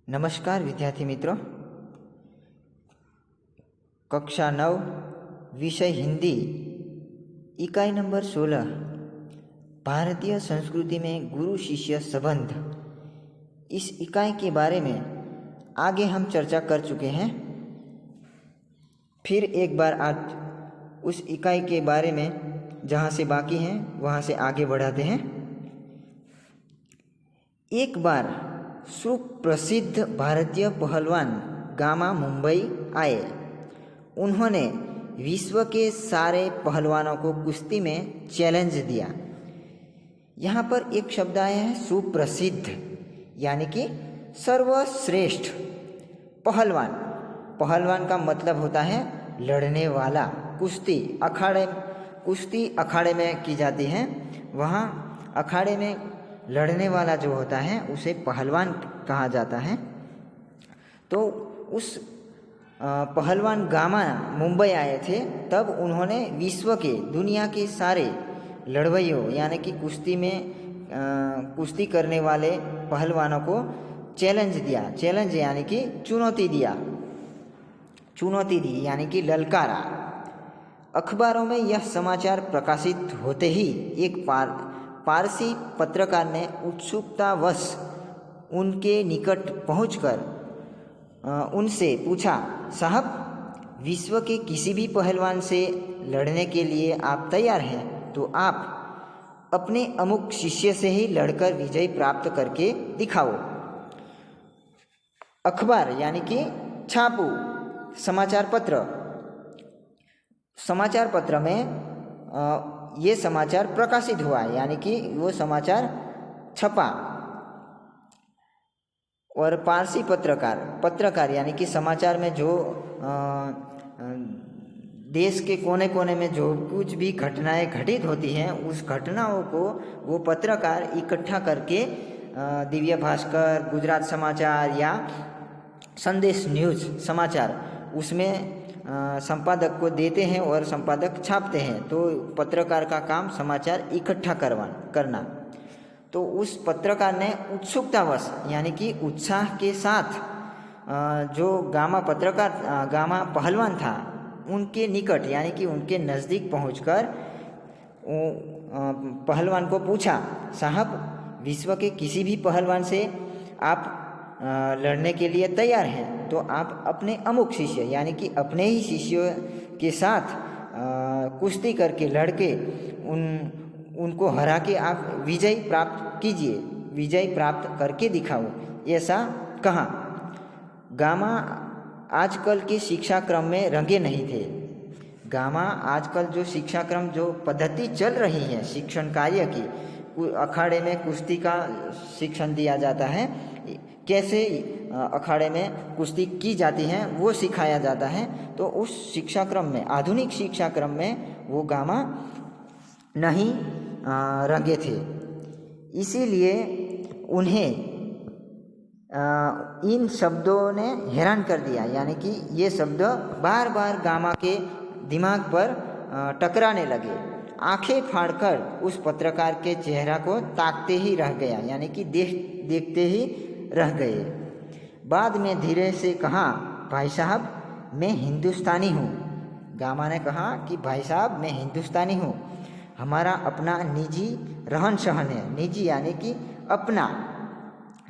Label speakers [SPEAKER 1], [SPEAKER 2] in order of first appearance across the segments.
[SPEAKER 1] नमस्कार विद्यार्थी मित्रों, कक्षा 9 विषय हिंदी, इकाई नंबर 16 भारतीय संस्कृति में गुरु शिष्य संबंध। इस इकाई के बारे में आगे हम चर्चा कर चुके हैं। फिर एक बार आज उस इकाई के बारे में जहाँ से बाकी हैं वहाँ से आगे बढ़ाते हैं। एक बार सुप्रसिद्ध भारतीय पहलवान गामा मुंबई आए। उन्होंने विश्व के सारे पहलवानों को कुश्ती में चैलेंज दिया। यहाँ पर एक शब्द आया है सुप्रसिद्ध, यानी कि सर्वश्रेष्ठ पहलवान। पहलवान का मतलब होता है लड़ने वाला। कुश्ती अखाड़े में की जाती है। वहाँ अखाड़े में लड़ने वाला जो होता है उसे पहलवान कहा जाता है। तो उस पहलवान गामा मुंबई आए थे, तब उन्होंने विश्व के दुनिया के सारे लड़वैयों यानी कि कुश्ती करने वाले पहलवानों को चैलेंज दिया। चैलेंज यानी कि चुनौती दी यानी कि ललकारा। अखबारों में यह समाचार प्रकाशित होते ही एक पारसी पत्रकार ने उत्सुकतावश उनके निकट पहुंचकर उनसे पूछा, साहब, विश्व के किसी भी पहलवान से लड़ने के लिए आप तैयार हैं तो आप अपने अमुक शिष्य से ही लड़कर विजय प्राप्त करके दिखाओ। अखबार यानी कि छापू समाचार पत्र में ये समाचार प्रकाशित हुआ, यानी कि वो समाचार छपा। और पारसी पत्रकार यानी कि समाचार में जो देश के कोने कोने में जो कुछ भी घटनाएं घटित होती हैं, उस घटनाओं को वो पत्रकार इकट्ठा करके दिव्य भास्कर, गुजरात समाचार या संदेश न्यूज़ समाचार उसमें संपादक को देते हैं और संपादक छापते हैं। तो पत्रकार का काम समाचार इकट्ठा करना। तो उस पत्रकार ने उत्सुकतावश यानी कि उत्साह के साथ जो गामा पहलवान था उनके निकट यानी कि उनके नज़दीक पहुंचकर पहलवान को पूछा, साहब, विश्व के किसी भी पहलवान से आप लड़ने के लिए तैयार हैं तो आप अपने अमुक शिष्य यानी कि अपने ही शिष्यों के साथ कुश्ती करके लड़के उनको हरा के आप विजय प्राप्त कीजिए, विजय प्राप्त करके दिखाओ, ऐसा कहा। गामा आजकल के शिक्षा क्रम में रंगे नहीं थे। गामा आजकल जो शिक्षा क्रम जो पद्धति चल रही है शिक्षण कार्य की, अखाड़े में कुश्ती का शिक्षण दिया जाता है, कैसे अखाड़े में कुश्ती की जाती है वो सिखाया जाता है। तो उस शिक्षा क्रम में, आधुनिक शिक्षा क्रम में वो गामा नहीं रंगे थे। इसीलिए उन्हें इन शब्दों ने हैरान कर दिया, यानी कि ये शब्द बार बार गामा के दिमाग पर टकराने लगे। आंखें फाड़कर उस पत्रकार के चेहरा को ताकते ही रह गया, यानी कि देखते ही रह गए। बाद में धीरे से कहा, भाई साहब, मैं हिंदुस्तानी हूँ। गामा ने कहा कि भाई साहब, मैं हिंदुस्तानी हूँ। हमारा अपना निजी रहन सहन है। निजी यानी कि अपना,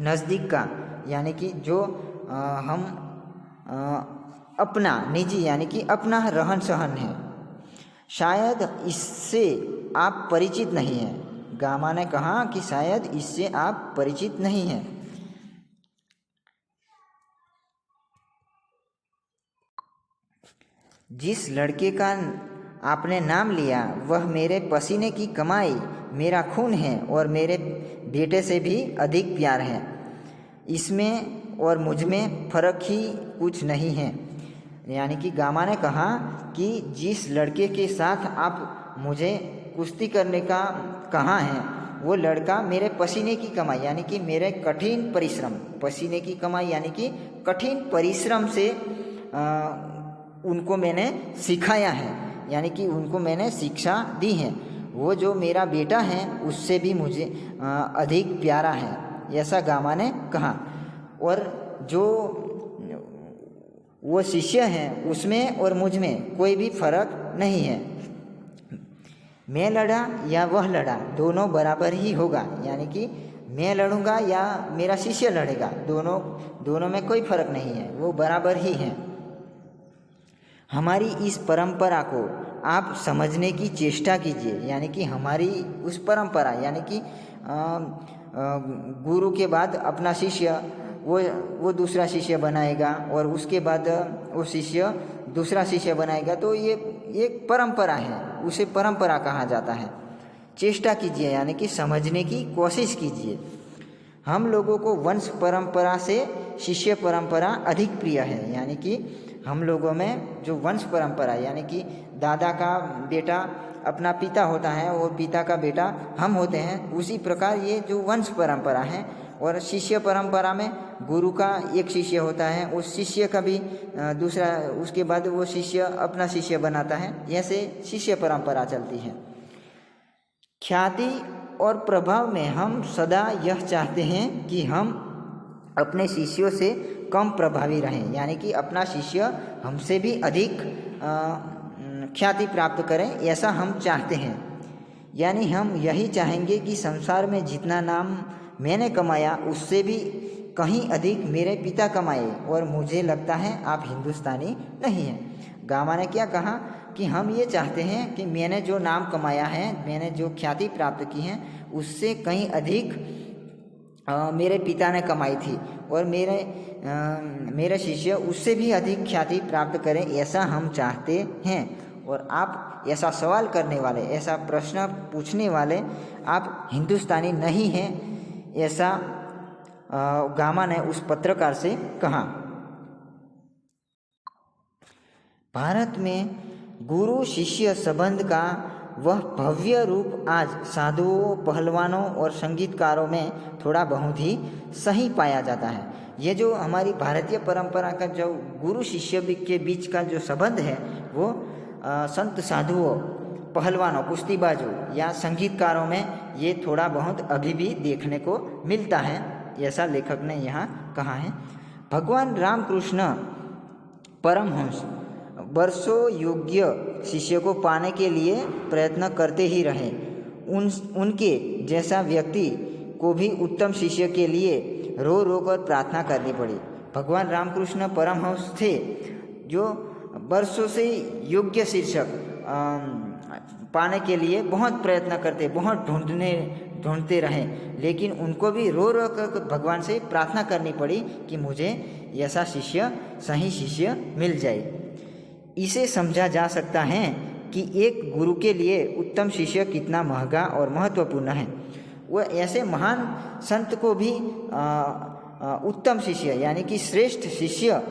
[SPEAKER 1] नज़दीक का यानी कि जो हम अपना, निजी यानी कि अपना रहन सहन है। शायद इससे आप परिचित नहीं हैं। गामा ने कहा कि शायद इससे आप परिचित नहीं हैं। जिस लड़के का आपने नाम लिया वह मेरे पसीने की कमाई, मेरा खून है और मेरे बेटे से भी अधिक प्यार है। इसमें और मुझ में फ़र्क ही कुछ नहीं है। यानी कि गामा ने कहा कि जिस लड़के के साथ आप मुझे कुश्ती करने का कहा है वो लड़का मेरे पसीने की कमाई यानी कि मेरे कठिन परिश्रम, पसीने की कमाई यानी कि कठिन परिश्रम से उनको मैंने सिखाया है, यानी कि उनको मैंने शिक्षा दी है। वो जो मेरा बेटा है उससे भी मुझे अधिक प्यारा है, ऐसा गामा ने कहा। और जो वो शिष्य हैं उसमें और मुझ में कोई भी फर्क नहीं है। मैं लड़ा या वह लड़ा, दोनों बराबर ही होगा, यानी कि मैं लड़ूंगा या मेरा शिष्य लड़ेगा, दोनों में कोई फर्क नहीं है, वो बराबर ही हैं। हमारी इस परंपरा को आप समझने की चेष्टा कीजिए, यानी कि हमारी उस परंपरा, यानी कि गुरु के बाद अपना शिष्य वो दूसरा शिष्य बनाएगा और उसके बाद वो शिष्य दूसरा शिष्य बनाएगा, तो ये एक परंपरा है, उसे परंपरा कहा जाता है। चेष्टा कीजिए, यानी कि समझने की कोशिश कीजिए। हम लोगों को वंश परंपरा से शिष्य परंपरा अधिक प्रिय है, यानी कि हम लोगों में जो वंश परंपरा, यानी कि दादा का बेटा अपना पिता होता है और पिता का बेटा हम होते हैं, उसी प्रकार ये जो वंश परंपरा है। और शिष्य परंपरा में गुरु का एक शिष्य होता है, उस शिष्य का भी दूसरा, उसके बाद वो शिष्य अपना शिष्य बनाता है, ऐसे शिष्य परंपरा चलती है। ख्याति और प्रभाव में हम सदा यह चाहते हैं कि हम अपने शिष्यों से कम प्रभावी रहें, यानी कि अपना शिष्य हमसे भी अधिक ख्याति प्राप्त करें, ऐसा हम चाहते हैं। यानी हम यही चाहेंगे कि संसार में जितना नाम मैंने कमाया उससे भी कहीं अधिक मेरे पिता कमाए, और मुझे लगता है आप हिंदुस्तानी नहीं हैं। गामा ने क्या कहा कि हम ये चाहते हैं कि मैंने जो नाम कमाया है, मैंने जो ख्याति प्राप्त की है, उससे कहीं अधिक मेरे पिता ने कमाई थी, और मेरे शिष्य उससे भी अधिक ख्याति प्राप्त करें, ऐसा हम चाहते हैं। और आप ऐसा सवाल करने वाले, ऐसा प्रश्न पूछने वाले, आप हिंदुस्तानी नहीं हैं, ऐसा गामा ने उस पत्रकार से कहा। भारत में गुरु शिष्य संबंध का वह भव्य रूप आज साधुओं, पहलवानों और संगीतकारों में थोड़ा बहुत ही सही पाया जाता है। ये जो हमारी भारतीय परंपरा का जो गुरु शिष्य के बीच का जो संबंध है, वो संत साधुओं, पहलवानों, कुश्तीबाजों या संगीतकारों में ये थोड़ा बहुत अभी भी देखने को मिलता है, ऐसा लेखक ने यहाँ कहा है। भगवान रामकृष्ण परमहंस वर्षों योग्य शिष्य को पाने के लिए प्रयत्न करते ही रहे। उनके जैसा व्यक्ति को भी उत्तम शिष्य के लिए रो रो कर प्रार्थना करनी पड़ी। भगवान रामकृष्ण परमहंस थे जो वर्षों से योग्य शिक्षक पाने के लिए बहुत प्रयत्न करते, बहुत ढूंढते रहे, लेकिन उनको भी रो रो कर भगवान से प्रार्थना करनी पड़ी कि मुझे ऐसा शिष्य, सही शिष्य मिल जाए। इसे समझा जा सकता है कि एक गुरु के लिए उत्तम शिष्य कितना महंगा और महत्वपूर्ण है। वह ऐसे महान संत को भी उत्तम शिष्य, यानी कि श्रेष्ठ शिष्य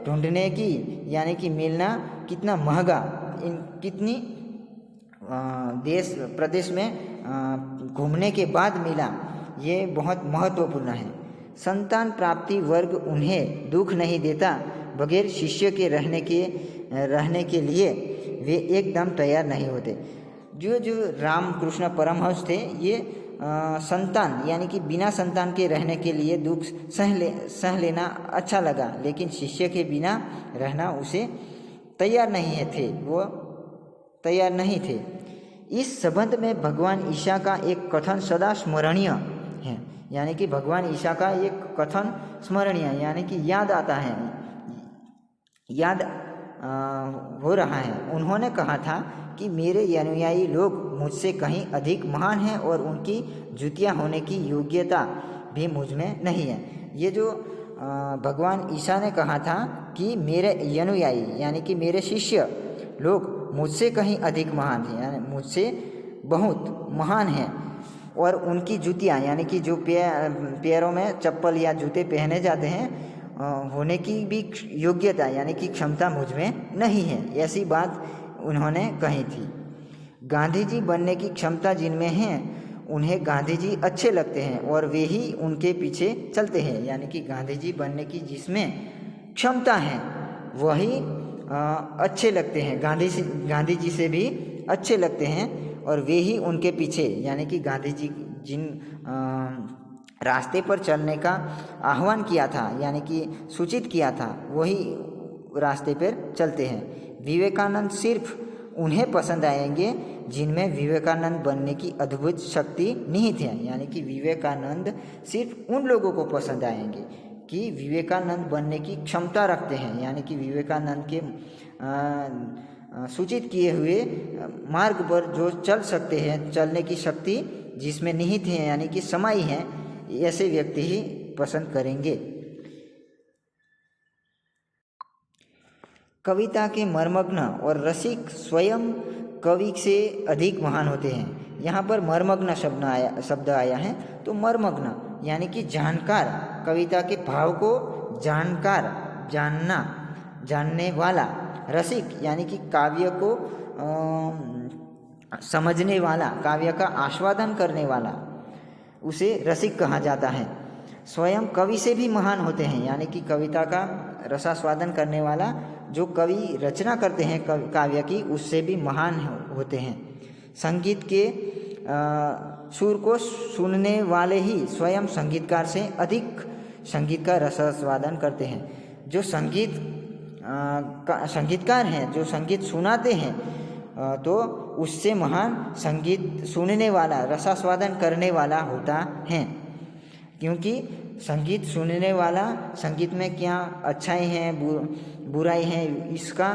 [SPEAKER 1] ढूंढने की, यानी कि मिलना कितना महंगा, कितनी देश प्रदेश में घूमने के बाद मिला, ये बहुत महत्वपूर्ण है। संतान प्राप्ति वर्ग उन्हें दुख नहीं देता, बगैर शिष्य के रहने के लिए वे एकदम तैयार नहीं होते। जो रामकृष्ण परमहंस थे, ये संतान, यानी कि बिना संतान के रहने के लिए दुख सह लेना अच्छा लगा, लेकिन शिष्य के बिना रहना उसे तैयार नहीं थे। इस संबंध में भगवान ईसा का एक कथन सदा स्मरणीय है, यानी कि भगवान ईसा का एक कथन स्मरणीय, यानी कि याद आता है, याद हो रहा है। उन्होंने कहा था कि मेरे अनुयायी लोग मुझसे कहीं अधिक महान हैं और उनकी जूतियाँ होने की योग्यता भी मुझ में नहीं है। ये जो भगवान ईसा ने कहा था कि मेरे अनुयायी, यानी कि मेरे शिष्य लोग मुझसे कहीं अधिक महान हैं, यानी मुझसे बहुत महान हैं, और उनकी जूतियाँ, यानी कि जो पैरों में चप्पल या जूते पहने जाते हैं, होने की भी योग्यता, यानी कि क्षमता मुझ में नहीं है, ऐसी बात उन्होंने कही थी। गांधी जी बनने की क्षमता जिनमें है, उन्हें गांधी जी अच्छे लगते हैं और वे ही उनके पीछे चलते हैं, यानी कि गांधी जी बनने की जिसमें क्षमता है वही अच्छे लगते हैं, गांधी जी से भी अच्छे लगते हैं और वे ही उनके पीछे, यानी कि गांधी जी रास्ते पर चलने का आह्वान किया था, यानी कि सूचित किया था, वही रास्ते पर चलते हैं। विवेकानंद सिर्फ उन्हें पसंद आएंगे जिनमें विवेकानंद बनने की अद्भुत शक्ति निहित है, यानी कि विवेकानंद सिर्फ उन लोगों को पसंद आएंगे कि विवेकानंद बनने की क्षमता रखते हैं, यानी कि विवेकानंद के सूचित किए हुए मार्ग पर जो चल सकते हैं, चलने की शक्ति जिसमें निहित है, यानी कि समाई है, ऐसे व्यक्ति ही पसंद करेंगे। कविता के मर्मग्न और रसिक स्वयं कवि से अधिक महान होते हैं। यहाँ पर मर्मग्न शब्द आया है, तो मर्मग्न यानी कि जानकार, कविता के भाव को जानकार, जानने वाला। रसिक यानी कि काव्य को समझने वाला, काव्य का आस्वादन करने वाला, उसे रसिक कहा जाता है। स्वयं कवि से भी महान होते हैं, यानी कि कविता का रसास्वादन करने वाला, जो कवि रचना करते हैं काव्य की, उससे भी महान होते हैं। संगीत के सुर को सुनने वाले ही स्वयं संगीतकार से अधिक संगीत का रसास्वादन करते हैं। जो संगीतकार हैं, जो संगीत सुनाते हैं, तो उससे महान संगीत सुनने वाला, रसास्वादन करने वाला होता है। क्योंकि संगीत सुनने वाला संगीत में क्या अच्छाई है, बुराई है, इसका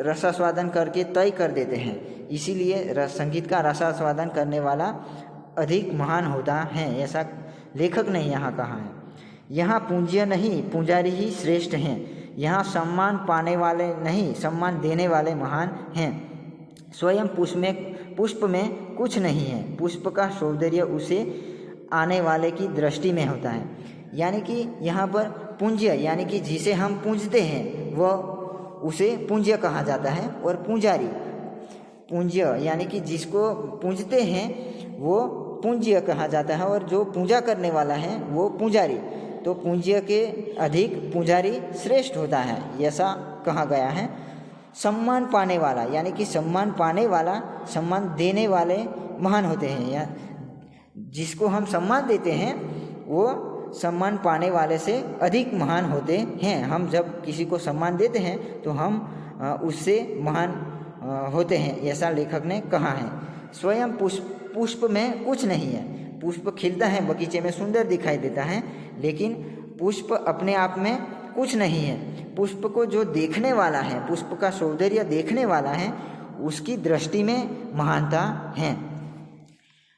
[SPEAKER 1] रसास्वादन करके तय कर देते हैं। इसीलिए संगीत का रसास्वादन करने वाला अधिक महान होता है, ऐसा लेखक ने यहाँ कहा है। यहाँ पूज्य नहीं, पुजारी ही श्रेष्ठ हैं। यहाँ सम्मान पाने वाले नहीं, सम्मान देने वाले महान हैं। स्वयं पुष्प में कुछ नहीं है, पुष्प का सौंदर्य उसे आने वाले की दृष्टि में होता है। यानी कि यहाँ पर पूज्य यानी कि जिसे हम पूजते हैं वह, उसे पूज्य कहा जाता है। और पुजारी, पूज्य यानी कि जिसको पूजते हैं वो पूज्य कहा जाता है, और जो पूजा करने वाला है वो पुजारी। तो पूज्य के अधिक पुजारी श्रेष्ठ होता है, ऐसा कहा गया है। सम्मान पाने वाला यानी कि सम्मान पाने वाला, सम्मान देने वाले महान होते हैं। या जिसको हम सम्मान देते हैं वो सम्मान पाने वाले से अधिक महान होते हैं। हम जब किसी को सम्मान देते हैं तो हम उससे महान होते हैं, ऐसा लेखक ने कहा है। स्वयं पुष्प में कुछ नहीं है। पुष्प खिलता है बगीचे में, सुंदर दिखाई देता है, लेकिन पुष्प अपने आप में कुछ नहीं है। पुष्प को जो देखने वाला है, पुष्प का सौंदर्य देखने वाला है, उसकी दृष्टि में महानता है।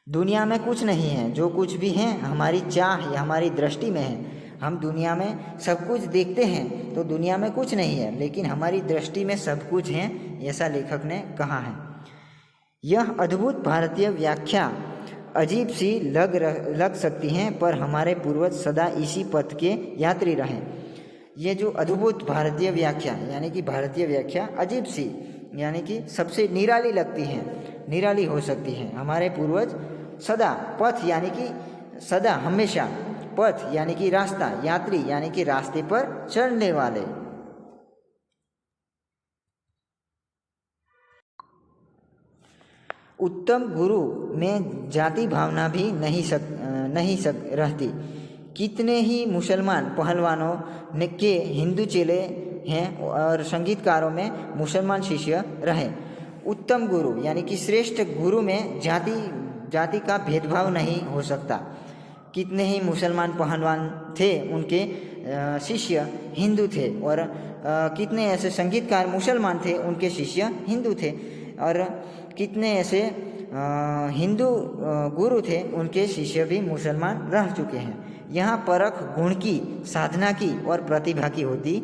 [SPEAKER 1] दुनिया में कुछ नहीं है, जो कुछ भी है हमारी चाह या हमारी दृष्टि में है। हम दुनिया में सब कुछ देखते हैं तो दुनिया में कुछ नहीं है, लेकिन हमारी दृष्टि में सब कुछ है, ऐसा लेखक ने कहा है। यह अद्भुत भारतीय व्याख्या अजीब सी लग सकती हैं, पर हमारे पूर्वज सदा इसी पथ के यात्री रहे। ये जो अद्भुत भारतीय व्याख्या यानी कि भारतीय व्याख्या अजीब सी यानी कि सबसे निराली लगती है, निराली हो सकती है। हमारे पूर्वज सदा, पथ यानी कि सदा, हमेशा, पथ यानी कि रास्ता, यात्री यानी कि रास्ते पर चलने वाले। उत्तम गुरु में जाति भावना भी नहीं रहती। कितने ही मुसलमान पहलवानों के हिंदू चेले हैं और संगीतकारों में मुसलमान शिष्य रहे। उत्तम गुरु यानी कि श्रेष्ठ गुरु में जाति का भेदभाव नहीं हो सकता। कितने ही मुसलमान पहलवान थे, उनके शिष्य हिंदू थे, और कितने ऐसे संगीतकार मुसलमान थे, उनके शिष्य हिंदू थे, और कितने ऐसे हिंदू गुरु थे, उनके शिष्य भी मुसलमान रह चुके हैं। यहाँ परख गुण की, साधना की और प्रतिभा की होती,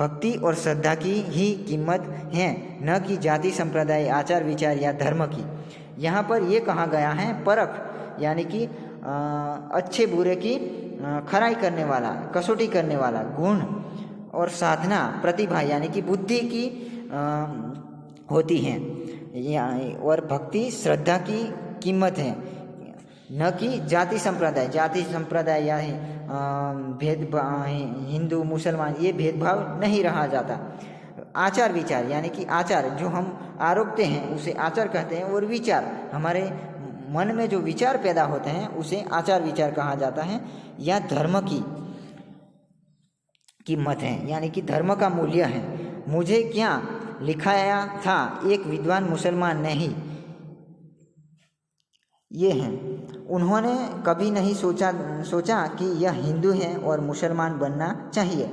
[SPEAKER 1] भक्ति और श्रद्धा की ही कीमत है, न कि जाति, संप्रदाय, आचार विचार या धर्म की। यहाँ पर ये कहा गया है परख यानी कि अच्छे बुरे की खराई करने वाला, कसौटी करने वाला, गुण और साधना, प्रतिभा यानी कि बुद्धि की होती हैं, और भक्ति श्रद्धा की कीमत है, न कि जाति संप्रदाय या भेदभाव, हिंदू मुसलमान, ये भेदभाव नहीं रहा जाता। आचार विचार यानी कि आचार जो हम आरोपते हैं उसे आचार कहते हैं, और विचार हमारे मन में जो विचार पैदा होते हैं उसे आचार विचार कहा जाता है, या धर्म की मत है, यानी कि धर्म का मूल्य है। मुझे क्या लिखाया था एक विद्वान मुसलमान ने ही ये हैं। उन्होंने कभी नहीं सोचा कि यह हिंदू है और मुसलमान बनना चाहिए।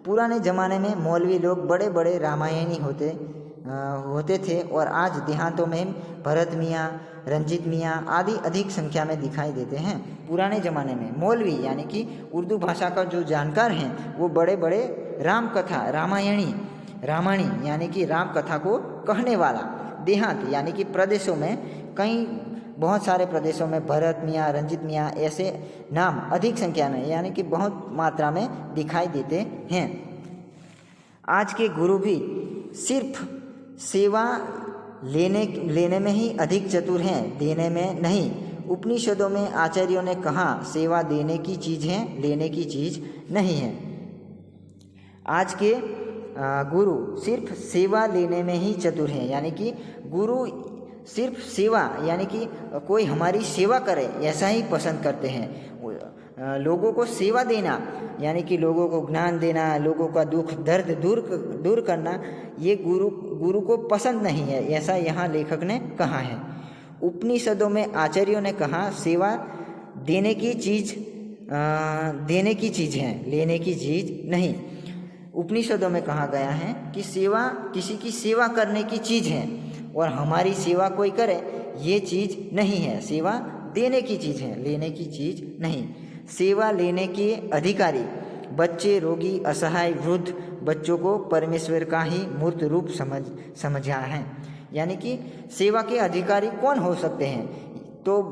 [SPEAKER 1] पुराने ज़माने में मौलवी लोग बड़े बड़े रामायणी होते थे और आज देहातों में भरत मियाँ, रंजीत मियाँ आदि अधिक संख्या में दिखाई देते हैं। पुराने ज़माने में मौलवी यानी कि उर्दू भाषा का जो जानकार हैं वो बड़े बड़े राम कथा रामायणी यानी कि राम कथा को कहने वाला, देहात यानी कि प्रदेशों में कई बहुत सारे प्रदेशों में भरत मियाँ, रंजीत मियाँ ऐसे नाम अधिक संख्या में यानी कि बहुत मात्रा में दिखाई देते हैं। आज के गुरु भी सिर्फ सेवा लेने में ही अधिक चतुर हैं, देने में नहीं। उपनिषदों में आचार्यों ने कहा सेवा देने की चीज़ है, लेने की चीज़ नहीं है। आज के गुरु सिर्फ सेवा लेने में ही चतुर हैं, यानी कि गुरु सिर्फ सेवा यानी कि कोई हमारी सेवा करे ऐसा ही पसंद करते हैं। लोगों को सेवा देना यानी कि लोगों को ज्ञान देना, लोगों का दुख दर्द दूर करना, ये गुरु को पसंद नहीं है, ऐसा यहाँ लेखक ने कहा है। उपनिषदों में आचार्यों ने कहा सेवा देने की चीज़ है, लेने की चीज़ नहीं। उपनिषदों में कहा गया है कि सेवा किसी की सेवा करने की चीज़ है और हमारी सेवा कोई करे ये चीज़ नहीं है। सेवा देने की चीज़ है, लेने की चीज़ नहीं। सेवा लेने के अधिकारी बच्चे, रोगी, असहाय, वृद्ध बच्चों को परमेश्वर का ही मूर्त रूप समझा है। यानी कि सेवा के अधिकारी कौन हो सकते हैं? तो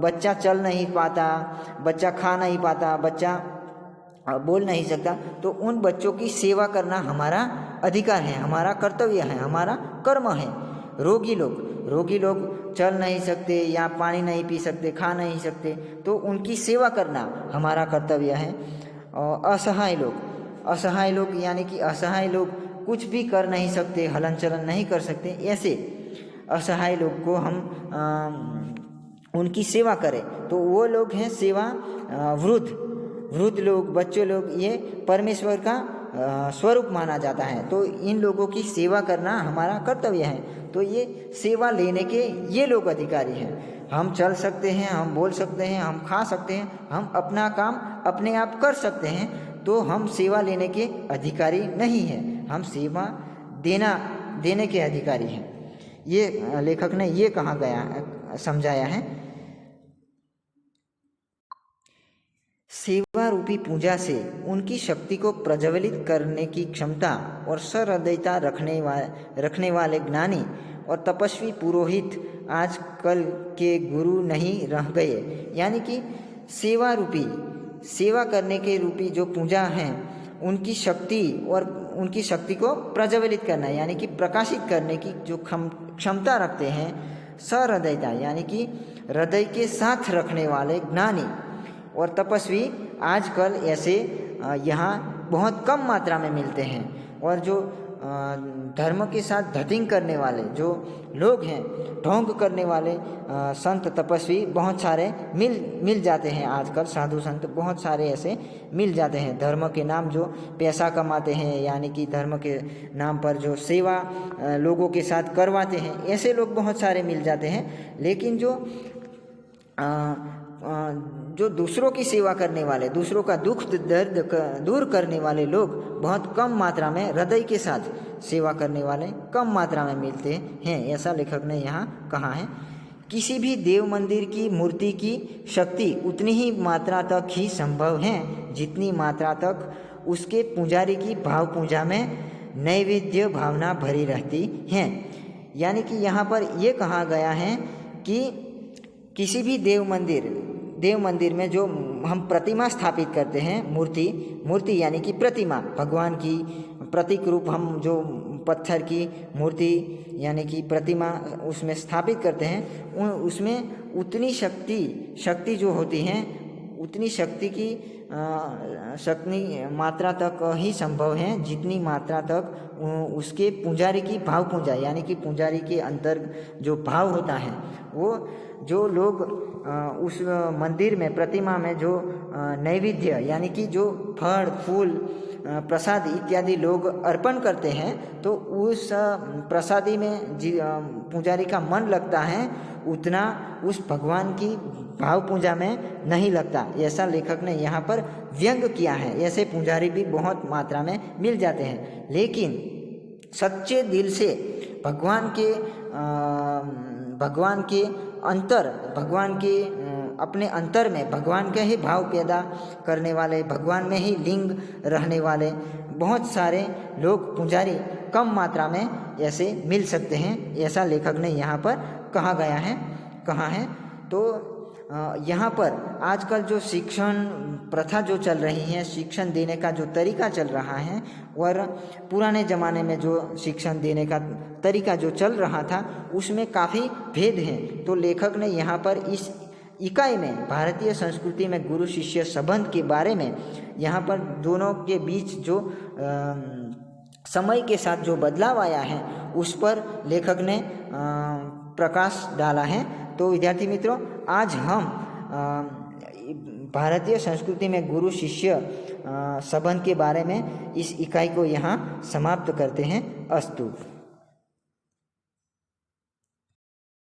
[SPEAKER 1] बच्चा चल नहीं पाता, बच्चा खा नहीं पाता, बच्चा बोल नहीं सकता, तो उन बच्चों की सेवा करना हमारा अधिकार है, हमारा कर्तव्य है, हमारा कर्म है। रोगी लोग चल नहीं सकते या पानी नहीं पी सकते, खा नहीं सकते, तो उनकी सेवा करना हमारा कर्तव्य है। और असहाय लोग यानी कि असहाय लोग कुछ भी कर नहीं सकते, हलन चलन नहीं कर सकते, ऐसे असहाय लोग को हम उनकी सेवा करें तो वो लोग हैं सेवा। वृद्ध लोग, बच्चे लोग, ये परमेश्वर का स्वरूप माना जाता है, तो इन लोगों की सेवा करना हमारा कर्तव्य है। तो ये सेवा लेने के ये लोग अधिकारी हैं। हम चल सकते हैं, हम बोल सकते हैं, हम खा सकते हैं, हम अपना काम अपने आप कर सकते हैं, तो हम सेवा लेने के अधिकारी नहीं हैं, हम सेवा देने के अधिकारी हैं। ये लेखक ने ये कहा गया, समझाया है। सेवा रूपी पूजा से उनकी शक्ति को प्रज्वलित करने की क्षमता और सहृदयता रखने वाले ज्ञानी और तपस्वी पुरोहित आजकल के गुरु नहीं रह गए। यानी कि सेवा करने के रूपी जो पूजा है उनकी शक्ति को प्रज्वलित करना यानी कि प्रकाशित करने की जो क्षमता रखते हैं। सहृदयता यानी कि हृदय के साथ रखने वाले ज्ञानी और तपस्वी आजकल ऐसे यहाँ बहुत कम मात्रा में मिलते हैं। और जो धर्म के साथ धतिंग करने वाले जो लोग हैं, ढोंग करने वाले संत तपस्वी बहुत सारे मिल जाते हैं। आजकल साधु संत बहुत सारे ऐसे मिल जाते हैं, धर्म के नाम जो पैसा कमाते हैं, यानी कि धर्म के नाम पर जो सेवा लोगों के साथ करवाते हैं, ऐसे लोग बहुत सारे मिल जाते हैं। लेकिन जो दूसरों की सेवा करने वाले, दूसरों का दुख दर्द दूर करने वाले लोग बहुत कम मात्रा में, हृदय के साथ सेवा करने वाले कम मात्रा में मिलते हैं, ऐसा लेखक ने यहाँ कहा है। किसी भी देव मंदिर की मूर्ति की शक्ति उतनी ही मात्रा तक ही संभव है जितनी मात्रा तक उसके पुजारी की भाव पूजा में नैवेद्य भावना भरी रहती है। यानी कि यहाँ पर यह कहा गया है कि किसी भी देव मंदिर में जो हम प्रतिमा स्थापित करते हैं, मूर्ति यानी कि प्रतिमा, भगवान की प्रतीक रूप हम जो पत्थर की मूर्ति यानी कि प्रतिमा उसमें स्थापित करते हैं, उसमें उतनी शक्ति जो होती हैं उतनी शक्ति मात्रा तक ही संभव है जितनी मात्रा तक उसके पुजारी की भाव पूजा, यानी कि पुजारी के अंतर जो भाव होता है, वो जो लोग उस मंदिर में, प्रतिमा में जो नैवेद्य यानी कि जो फल फूल प्रसाद इत्यादि लोग अर्पण करते हैं, तो उस प्रसादी में पुजारी का मन लगता है, उतना उस भगवान की भाव पूजा में नहीं लगता। ऐसा लेखक ने यहाँ पर व्यंग किया है। ऐसे पुजारी भी बहुत मात्रा में मिल जाते हैं, लेकिन सच्चे दिल से भगवान के अपने अंतर में भगवान के ही भाव पैदा करने वाले, भगवान में ही लिंग रहने वाले बहुत सारे लोग, पुजारी कम मात्रा में ऐसे मिल सकते हैं। ऐसा लेखक ने यहाँ पर कहा है। तो यहाँ पर आजकल जो शिक्षण प्रथा जो चल रही है, शिक्षण देने का जो तरीका चल रहा है, और पुराने ज़माने में जो शिक्षण देने का तरीका जो चल रहा था, उसमें काफ़ी भेद हैं। तो लेखक ने यहाँ पर इस इकाई में भारतीय संस्कृति में गुरु शिष्य संबंध के बारे में, यहाँ पर दोनों के बीच जो समय के साथ जो बदलाव आया है, उस पर लेखक ने प्रकाश डाला है। तो विद्यार्थी मित्रों, आज हम भारतीय संस्कृति में गुरु शिष्य संबंध के बारे में इस इकाई को यहाँ समाप्त करते हैं। अस्तु।